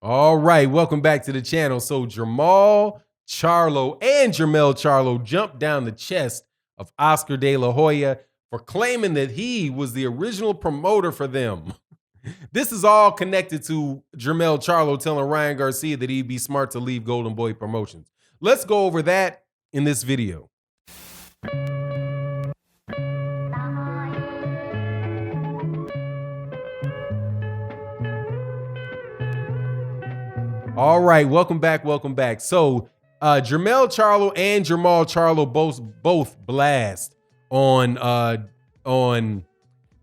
All right, welcome back to the channel. So Jamel Charlo and Jamel Charlo jumped down the chest of Oscar De La Hoya for claiming that he was the original promoter for them. This is all connected to Jamel Charlo telling Ryan Garcia that he'd be smart to leave Goldenboy Promotions. Let's go over that in this video. All right, welcome back, welcome back. So Jamel Charlo and Jermall Charlo both blast on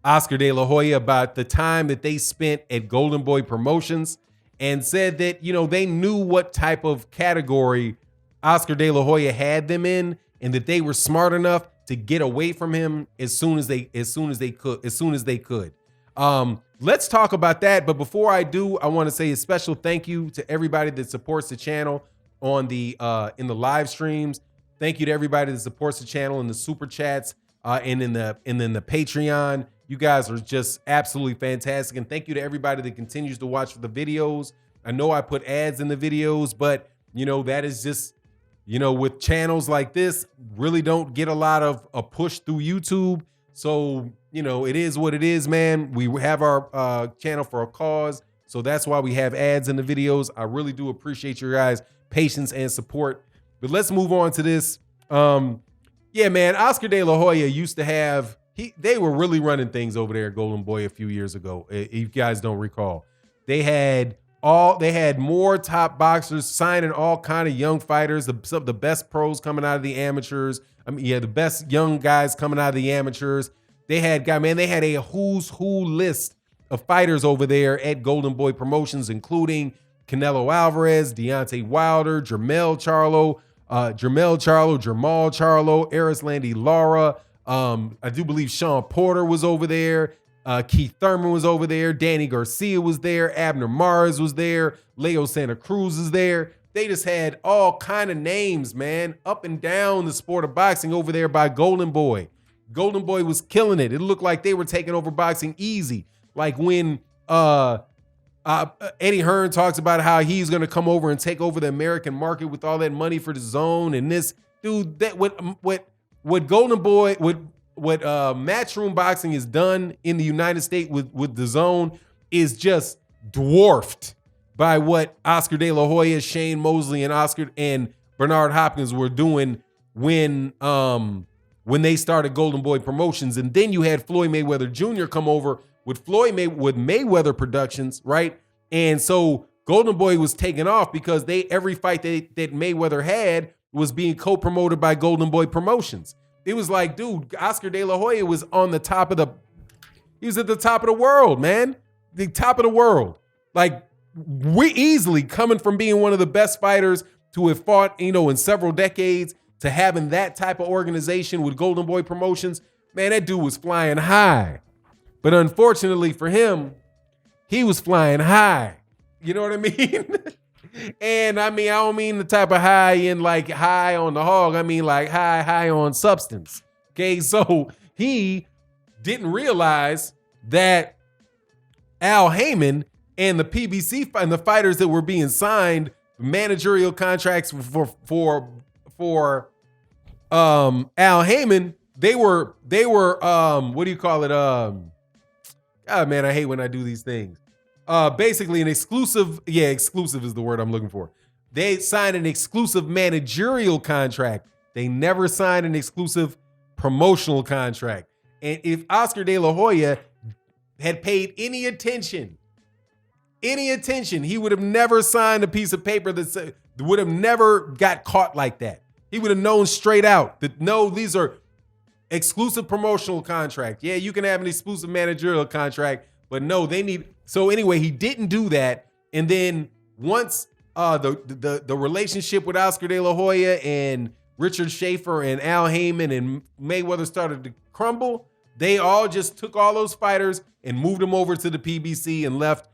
Oscar De La Hoya about the time that they spent at Goldenboy Promotions, and said that, you know, they knew what type of category Oscar De La Hoya had them in, and that they were smart enough to get away from him as soon as they could. Let's talk about that. But before I do, I want to say a special thank you to everybody that supports the channel on the in the live streams. Thank you to everybody that supports the channel in the super chats and in the Patreon. You guys are just absolutely fantastic. And thank you to everybody that continues to watch the videos. I know I put ads in the videos, but you know, that is just, you know, with channels like this, really don't get a lot of a push through YouTube. So, you know, it is what it is, man. We have our channel for a cause. So that's why we have ads in the videos. I really do appreciate your guys' patience and support. But let's move on to this. Yeah, man, Oscar De La Hoya used to have, they were really running things over there at Goldenboy a few years ago. If you guys don't recall, they had more top boxers signing all kind of young fighters, some of the best pros coming out of the amateurs. I mean, yeah, the best young guys coming out of the amateurs. They had a who's who list of fighters over there at Goldenboy Promotions, including Canelo Alvarez, Deontay Wilder, Jamel Charlo, Jermall Charlo, Erislandy Lara. I do believe Sean Porter was over there. Keith Thurman was over there. Danny Garcia was there. Abner Mares was there. Leo Santa Cruz is there. They just had all kind of names, man, up and down the sport of boxing over there by Goldenboy. Goldenboy was killing it. It looked like they were taking over boxing easy. Like when Eddie Hearn talks about how he's going to come over and take over the American market with all that money for the zone. And this dude, that what Goldenboy, what Matchroom Boxing has done in the United States with the zone is just dwarfed by what Oscar De La Hoya, Shane Mosley, and Bernard Hopkins were doing when they started Goldenboy Promotions. And then you had Floyd Mayweather Jr. come over with Mayweather Productions, right? And so Goldenboy was taken off because every fight that Mayweather had was being co-promoted by Goldenboy Promotions. It was like, dude, Oscar De La Hoya was on the top of he was at the top of the world, man. The top of the world. Like, we easily coming from being one of the best fighters to have fought, you know, in several decades, to having that type of organization with Goldenboy Promotions, man, that dude was flying high. But unfortunately for him, he was flying high. You know what I mean? And I mean, I don't mean the type of high in like high on the hog. I mean like high on substance. Okay, so he didn't realize that Al Heyman and the PBC and the fighters that were being signed managerial contracts for Al Heyman, they were what do you call it? God, man, I hate when I do these things. Basically an exclusive, exclusive is the word I'm looking for. They signed an exclusive managerial contract. They never signed an exclusive promotional contract. And if Oscar De La Hoya had paid any attention, he would have never signed a piece of paper that would have never got caught like that. He would have known straight out that, no, these are exclusive promotional contract. Yeah, you can have an exclusive managerial contract, but no, they need. So anyway, he didn't do that. And then once the relationship with Oscar De La Hoya and Richard Schaefer and Al Heyman and Mayweather started to crumble, they all just took all those fighters and moved them over to the PBC and left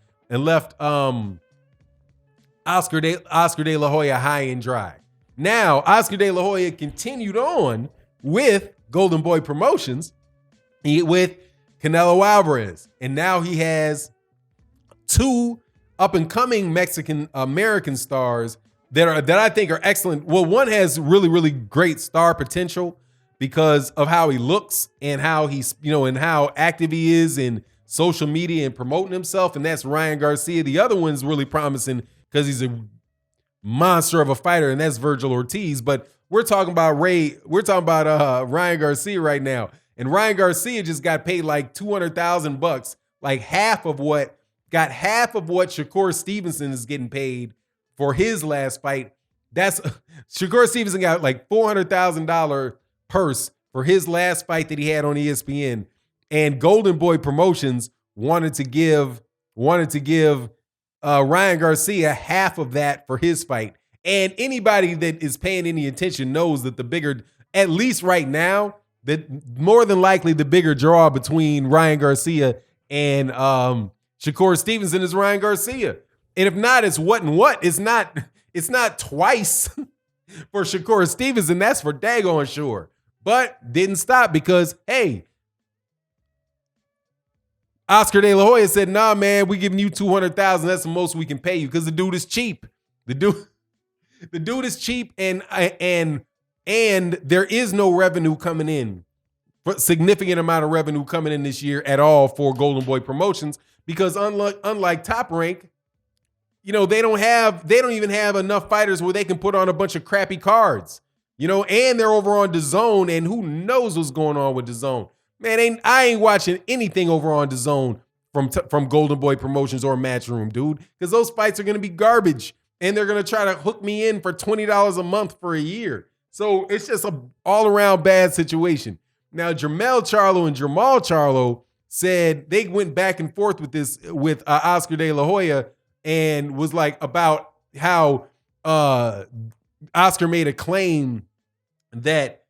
Oscar De La Hoya high and dry. Now, Oscar De La Hoya continued on with Goldenboy Promotions with Canelo Alvarez. And now he has two up and coming Mexican American stars that I think are excellent. Well, one has really, really great star potential because of how he looks and how he's, and how active he is in social media and promoting himself. And that's Ryan Garcia. The other one's really promising because he's a monster of a fighter, and that's Virgil Ortiz. But we're talking about Ryan Garcia right now. And Ryan Garcia just got paid like $200,000, like half of what Shakur Stevenson is getting paid for his last fight. That's Shakur Stevenson got like $400,000 purse for his last fight that he had on ESPN. And Goldenboy Promotions wanted to give Ryan Garcia half of that for his fight. And anybody that is paying any attention knows that the bigger, at least right now, that more than likely the bigger draw between Ryan Garcia and Shakur Stevenson is Ryan Garcia. And if not, it's what and what. It's not twice for Shakur Stevenson. That's for daggone sure. But didn't stop because, hey, Oscar De La Hoya said, nah, man, we giving you $200,000. That's the most we can pay you because the dude is cheap. The dude is cheap, and there is no revenue coming in, significant amount of revenue coming in this year at all for Goldenboy Promotions because unlike Top Rank, they don't even have enough fighters where they can put on a bunch of crappy cards, and they're over on DAZN, and who knows what's going on with DAZN. Man, I ain't watching anything over on DAZN from Goldenboy Promotions or Matchroom, dude, because those fights are going to be garbage, and they're going to try to hook me in for $20 a month for a year. So it's just an all-around bad situation. Now, Jamel Charlo and Jamel Charlo said they went back and forth with Oscar De La Hoya and was like about how Oscar made a claim that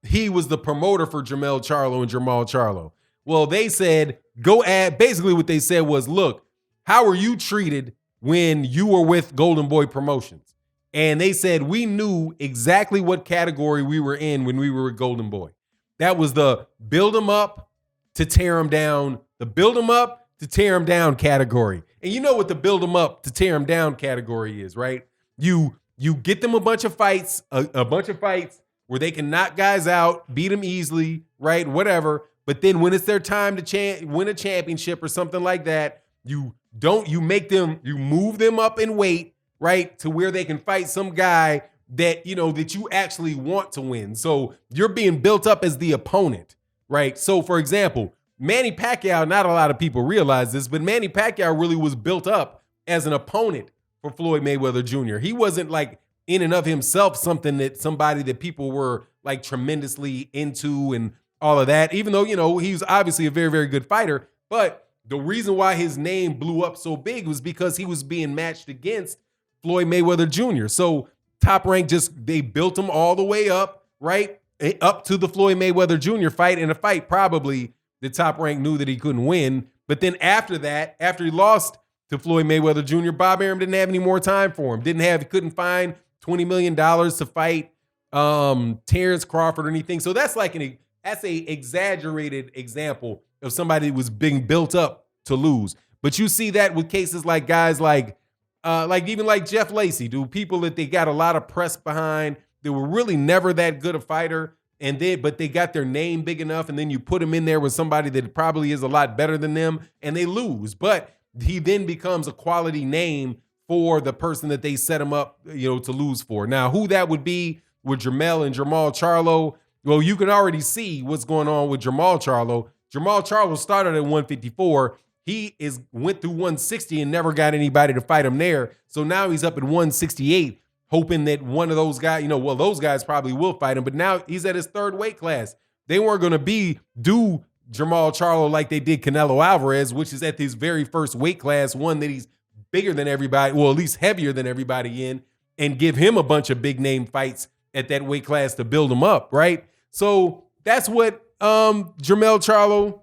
he was the promoter for Jamel Charlo and Jermall Charlo. Well, they said, basically what they said was, look, how were you treated when you were with Goldenboy Promotions? And they said, we knew exactly what category we were in when we were with Goldenboy. That was the build them up to tear them down, the build them up to tear them down category. And you know what the build them up to tear them down category is, right? You get them a bunch of fights, where they can knock guys out, beat them easily, right? Whatever. But then when it's their time to win a championship or something like that, you move them up in weight, right? To where they can fight some guy that you actually want to win. So you're being built up as the opponent, right? So for example, Manny Pacquiao, not a lot of people realize this, but Manny Pacquiao really was built up as an opponent for Floyd Mayweather Jr. He wasn't like in and of himself somebody that people were like tremendously into and all of that, even though, he was obviously a very, very good fighter. But the reason why his name blew up so big was because he was being matched against Floyd Mayweather Jr. So Top Rank they built him all the way up, right? Up to the Floyd Mayweather Jr. fight, in a fight probably the Top Rank knew that he couldn't win. But then after that, after he lost to Floyd Mayweather Jr., Bob Arum didn't have any more time for him. He couldn't find $20 million to fight Terrence Crawford or anything. So that's that's a exaggerated example of somebody who was being built up to lose. But you see that with cases like guys like Jeff Lacy, dude, people that they got a lot of press behind. They were really never that good a fighter, but they got their name big enough, and then you put them in there with somebody that probably is a lot better than them, and they lose. But he then becomes a quality name for the person that they set him up, to lose for. Now, who that would be with Jermell and Jamel Charlo, well, you can already see what's going on with Jamel Charlo. Jamel Charlo started at 154. He went through 160 and never got anybody to fight him there. So now he's up at 168, hoping that one of those guys, those guys probably will fight him. But now he's at his third weight class. They weren't going to do Jermall Charlo like they did Canelo Alvarez, which is at his very first weight class, one that he's bigger than everybody, well, at least heavier than everybody in, and give him a bunch of big name fights at that weight class to build him up, right? So that's what Jamel Charlo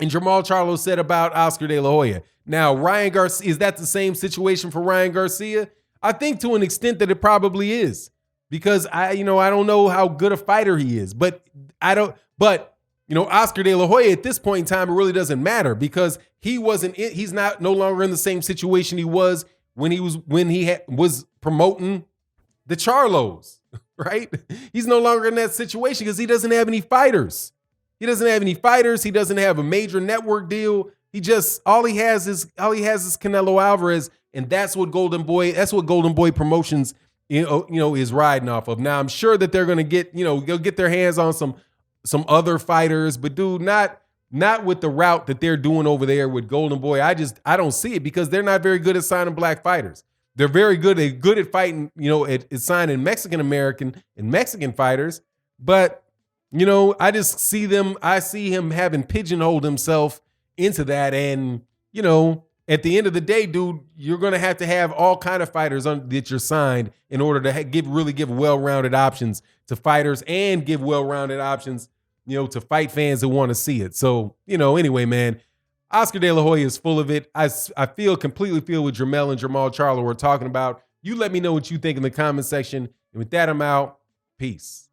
and Jermall Charlo said about Oscar De La Hoya. Now, Ryan Garcia, is that the same situation for Ryan Garcia? I think to an extent that it probably is, because I don't know how good a fighter he is, but Oscar De La Hoya at this point in time, it really doesn't matter because he's not no longer in the same situation he was when he was promoting the Charlos, right? He's no longer in that situation because he doesn't have any fighters. He doesn't have a major network deal. All he has is Canelo Alvarez, and that's what Goldenboy Promotions is riding off of. Now I'm sure that they're gonna get their hands on some other fighters, but dude, not with the route that they're doing over there with Goldenboy. I don't see it because they're not very good at signing black fighters. They're very good. They're good at fighting, at signing Mexican American and Mexican fighters, but I just see him having pigeonholed himself into that. And, at the end of the day, dude, you're going to have all kind of fighters that you're signed in order to give well-rounded options to fighters and give well-rounded options, to fight fans that want to see it. So, anyway, man, Oscar De La Hoya is full of it. I completely feel what Jermell and Jamel Charlo were talking about. You let me know what you think in the comment section. And with that, I'm out. Peace.